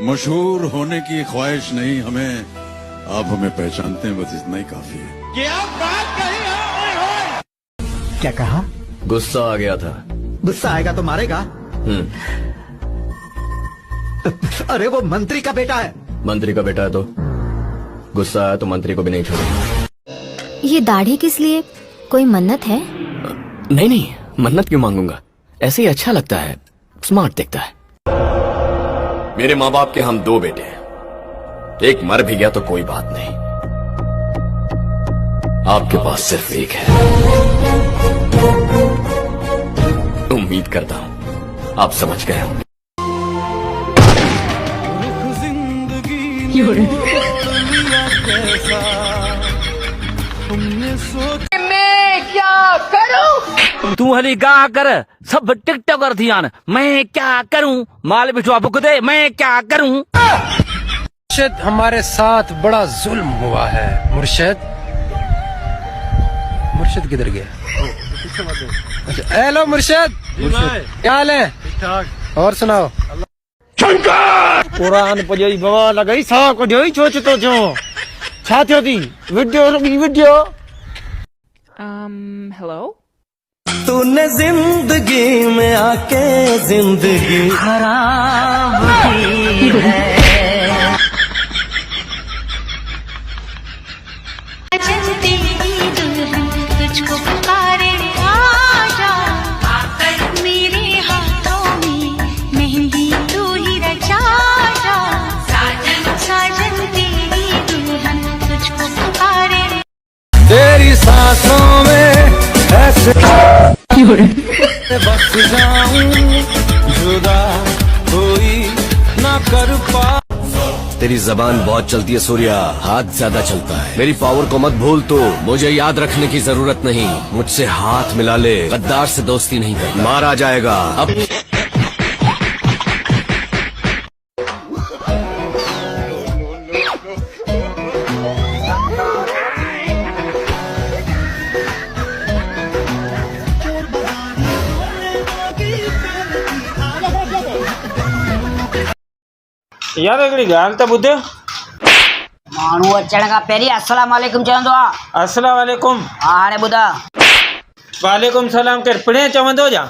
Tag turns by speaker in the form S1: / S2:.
S1: मशहूर होने की ख्वाहिश नहीं हमें, आप हमें पहचानते हैं, बस इतना ही काफी है।
S2: क्या बात कही है? ओए होए।
S3: क्या कहा?
S4: गुस्सा आ गया था।
S3: गुस्सा आएगा तो मारेगा? अरे वो मंत्री का बेटा है।
S4: मंत्री का बेटा है तो गुस्सा आया तो मंत्री को भी नहीं छोड़ेगा।
S5: ये दाढ़ी किस लिए? कोई मन्नत है?
S4: नहीं नहीं, मन्नत क्यों मांगूंगा, ऐसे ही अच्छा लगता है, स्मार्ट दिखता है। मेरे माँ बाप के हम 2 बेटे हैं, एक मर भी गया तो कोई बात नहीं, आपके पास सिर्फ एक है। उम्मीद करता हूं आप समझ गए होंगे।
S2: मैं क्या करूं?
S6: तू हली गा कर, सब टिकटॉकर थी आन, मैं क्या करूं, माल बिठवा बुक दे, मैं क्या करूं।
S7: मुर्शिद, हमारे साथ बड़ा जुल्म हुआ है। मुर्शिद किधर गया? अच्छा, हेलो मुर्शिद, क्या हाल है? और सुनाओ।
S6: कुरान पढ़ी बाबा लगाई सा को जोई सोच तो जो छा थियो थी वीडियो।
S8: हेलो।
S3: तूने जिंदगी में आके जिंदगी खराब की है।
S9: तुझको पुकारे आजा, आकर मेरे हाथों में मेहंदी तू ही रचा जा। साजन साजन तेरी दुल्हन तुझको पुकारे।
S7: तेरी सांसों में ऐसे बस जाऊं, जुदा कोई ना कर पा।
S4: तेरी जबान बहुत चलती है सूर्या, हाथ ज्यादा चलता है। मेरी पावर को मत भूल तू, मुझे याद रखने की जरूरत नहीं। मुझसे हाथ मिला ले, गद्दार से दोस्ती नहीं करता, मारा जाएगा। अब
S6: यार हिकिड़ी ॻाल्हि त ॿुध।
S10: माण्हू अचण खां पहिरीं अस्सलाम वालेकुम चवंदो आहे।
S6: अस्सलाम वालेकुम।
S10: हा हाणे ॿुधा।
S6: वालेकुम सलाम केरु पिणे चवंदो जा।